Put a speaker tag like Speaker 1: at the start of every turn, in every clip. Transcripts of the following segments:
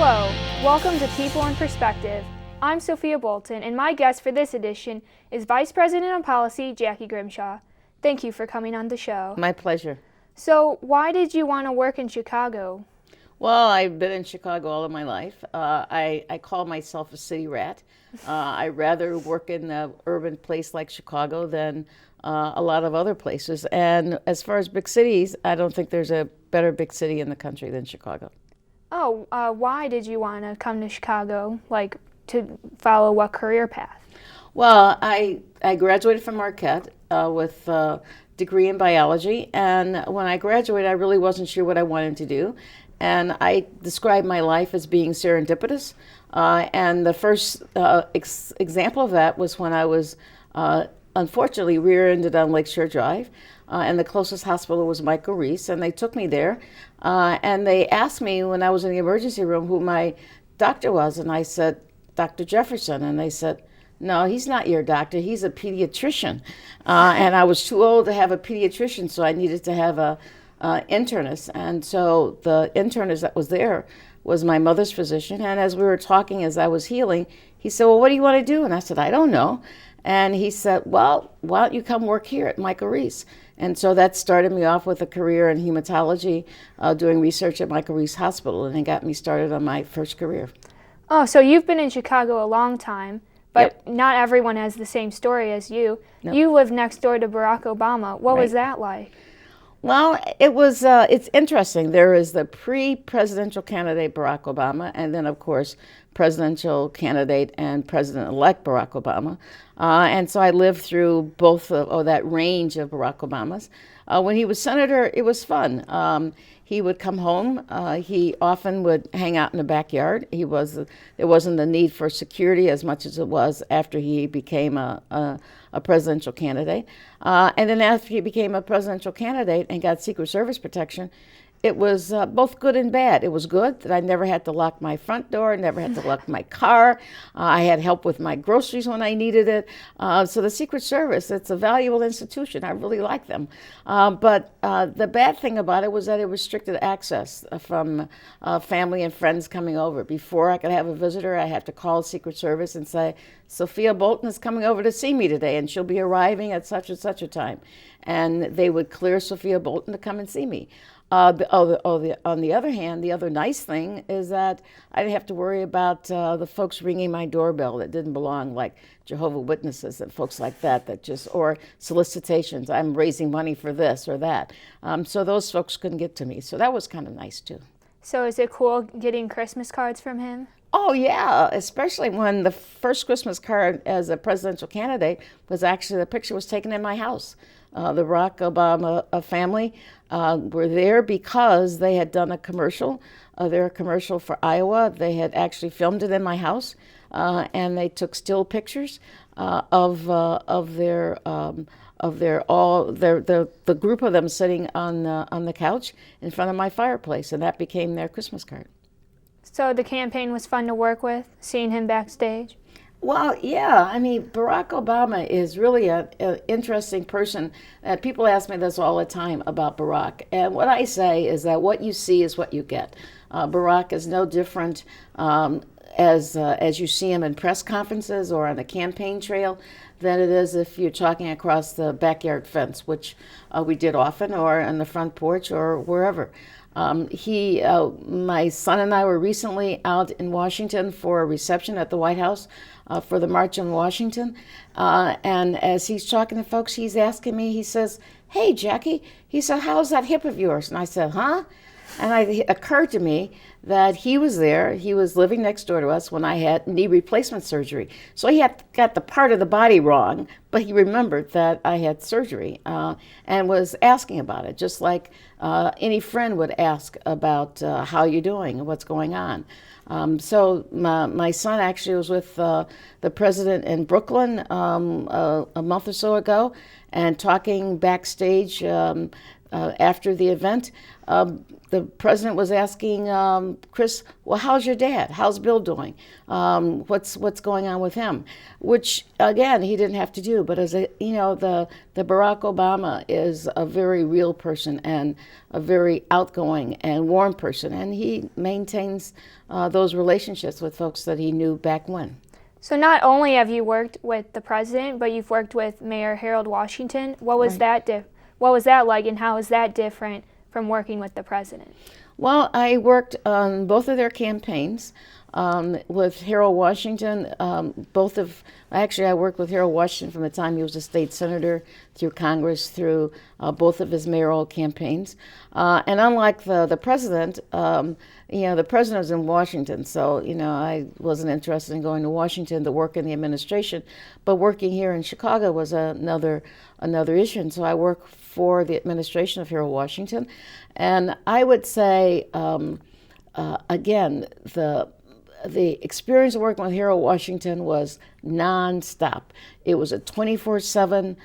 Speaker 1: Hello, welcome to People in Perspective. I'm Sophia Bolton, and my guest for this edition is Vice President of Policy, Jacky Grimshaw. Thank you for coming on the show.
Speaker 2: My pleasure.
Speaker 1: So, why did you want to work in Chicago?
Speaker 2: Well, I've been in Chicago all of my life. I call myself a city rat. I'd rather work in an urban place like Chicago than a lot of other places. And as far as big cities, I don't think there's a better big city in the country than Chicago.
Speaker 1: Oh, why did you want to come to Chicago, to follow what career path?
Speaker 2: Well, I graduated from Marquette with a degree in biology. And when I graduated, I really wasn't sure what I wanted to do. And I described my life as being serendipitous. And the first example of that was when I was unfortunately rear-ended on Lakeshore Drive. And the closest hospital was Michael Reese. And they took me there. And they asked me when I was in the emergency room who my doctor was. And I said, Dr. Jefferson. And they said, no, he's not your doctor. He's a pediatrician. And I was too old to have a pediatrician, so I needed to have a internist. And so the internist that was there was my mother's physician. And as we were talking, as I was healing, he said, well, what do you want to do? And I said, I don't know. And he said, well, why don't you come work here at Michael Reese? And so that started me off with a career in hematology, doing research at Michael Reese Hospital, and it got me started on my first career.
Speaker 1: Oh, so you've been in Chicago a long time, but
Speaker 2: Yep.
Speaker 1: Not everyone has the same story as you.
Speaker 2: No.
Speaker 1: You lived next door to Barack Obama. What was
Speaker 2: Right.
Speaker 1: that like?
Speaker 2: Well, it's interesting. There is the pre-presidential candidate Barack Obama, and then, of course, presidential candidate and President-elect Barack Obama. And so I lived through both of that range of Barack Obamas. When he was senator, it was fun. He would come home. He often would hang out in the backyard. There wasn't the need for security as much as it was after he became a presidential candidate. And then after he became a presidential candidate and got Secret Service protection, it was both good and bad. It was good that I never had to lock my front door, never had to lock my car. I had help with my groceries when I needed it. So the Secret Service, it's a valuable institution. I really like them. But the bad thing about it was that it restricted access from family and friends coming over. Before I could have a visitor, I had to call Secret Service and say, Sophia Bolton is coming over to see me today, and she'll be arriving at such and such a time. And they would clear Sophia Bolton to come and see me. On the other hand, the other nice thing is that I didn't have to worry about the folks ringing my doorbell that didn't belong, like Jehovah's Witnesses and folks like that or solicitations. I'm raising money for this or that. So those folks couldn't get to me. So that was kind of nice too.
Speaker 1: So is it cool getting Christmas cards from him?
Speaker 2: Oh, yeah, especially when the first Christmas card as a presidential candidate was actually, the picture was taken in my house. The Barack Obama family were there because they had done a commercial. Their commercial for Iowa. They had actually filmed it in my house, and they took still pictures of the group of them sitting on the couch in front of my fireplace, and that became their Christmas card.
Speaker 1: So the campaign was fun to work with, seeing him backstage?
Speaker 2: Well, yeah. I mean, Barack Obama is really an interesting person. People ask me this all the time about Barack. And what I say is that what you see is what you get. Barack is no different as you see him in press conferences or on the campaign trail than it is if you're talking across the backyard fence, which we did often, or on the front porch or wherever. My son and I were recently out in Washington for a reception at the White House for the March on Washington. And as he's talking to folks, he's asking me, he says, hey, Jacky, he said, how's that hip of yours? And I said, huh? And it occurred to me that he was there. He was living next door to us when I had knee replacement surgery. So he had got the part of the body wrong, but he remembered that I had surgery and was asking about it, just like any friend would ask about how you're doing and what's going on. So my son actually was with the president in Brooklyn a month or so ago and talking backstage after the event, the president was asking Chris, "Well, how's your dad? How's Bill doing? What's going on with him?" Which again, he didn't have to do. But as the Barack Obama is a very real person and a very outgoing and warm person, and he maintains those relationships with folks that he knew back when.
Speaker 1: So not only have you worked with the president, but you've worked with Mayor Harold Washington. What was what was that like, and how is that different from working with the president?
Speaker 2: Well, I worked on both of their campaigns. With Harold Washington, I worked with Harold Washington from the time he was a state senator through Congress, through both of his mayoral campaigns. And unlike the president, the president was in Washington, so, I wasn't interested in going to Washington to work in the administration, but working here in Chicago was another issue. And so I work for the administration of Harold Washington. And I would say, again, the experience of working with Harold Washington was nonstop. It was a 24/7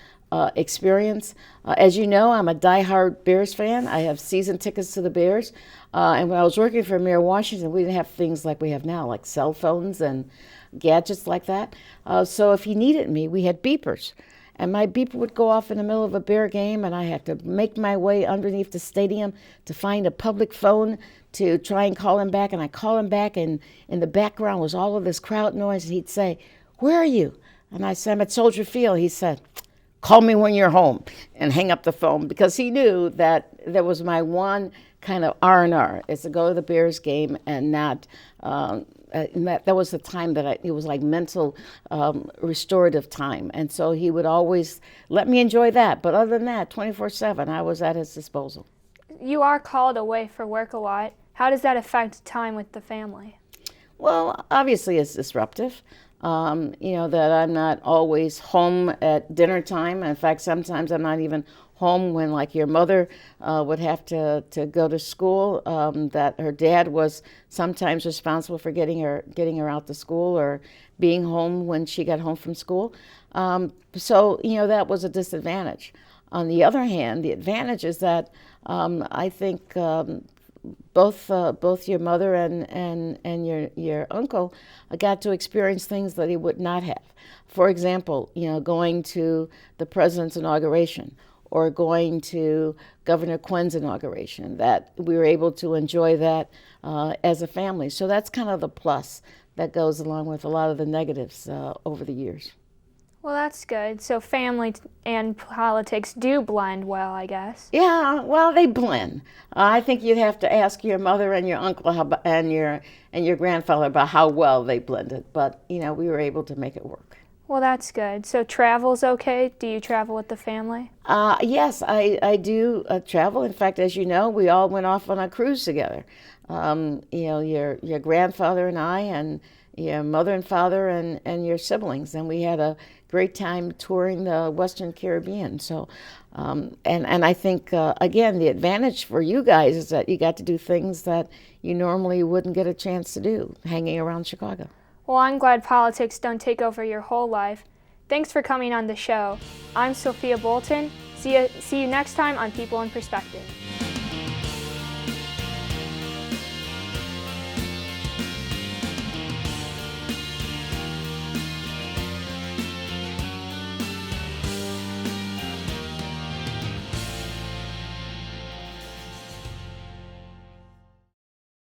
Speaker 2: experience. As you know, I'm a diehard Bears fan. I have season tickets to the Bears. And when I was working for Mayor Washington, we didn't have things like we have now, like cell phones and gadgets like that. So if he needed me, we had beepers. And my beeper would go off in the middle of a Bear game, and I had to make my way underneath the stadium to find a public phone to try and call him back. And I call him back, and in the background was all of this crowd noise, and he'd say, "Where are you?" And I said, "I'm at Soldier Field." He said, "Call me when you're home," and hang up the phone, because he knew that that was my one kind of R&R, is to go to the Bears game and not and that was the time that it was like mental restorative time. And so he would always let me enjoy that. But other than that, 24/7, I was at his disposal.
Speaker 1: You are called away for work a lot. How does that affect time with the family?
Speaker 2: Well, obviously it's disruptive. That I'm not always home at dinner time. In fact, sometimes I'm not even home when, like, your mother would have to go to school, that her dad was sometimes responsible for getting her out to school, or being home when she got home from school. So that was a disadvantage. On the other hand, the advantage is that I think both your mother and your uncle got to experience things that he would not have. For example, going to the president's inauguration, or going to Governor Quinn's inauguration, that we were able to enjoy that as a family. So that's kind of the plus that goes along with a lot of the negatives over the years.
Speaker 1: Well, that's good. So family and politics do blend well, I guess.
Speaker 2: Yeah, well, they blend. I think you'd have to ask your mother and your uncle and your grandfather about how well they blended. But we were able to make it work.
Speaker 1: Well, that's good. So travel's okay? Do you travel with the family?
Speaker 2: Yes, I do travel. In fact, as you know, we all went off on a cruise together. Your grandfather and I, and your mother and father, and your siblings, and we had a great time touring the Western Caribbean. So, and I think, again, the advantage for you guys is that you got to do things that you normally wouldn't get a chance to do, hanging around Chicago.
Speaker 1: Well, I'm glad politics don't take over your whole life. Thanks for coming on the show. I'm Sophia Bolton. See you next time on People in Perspective.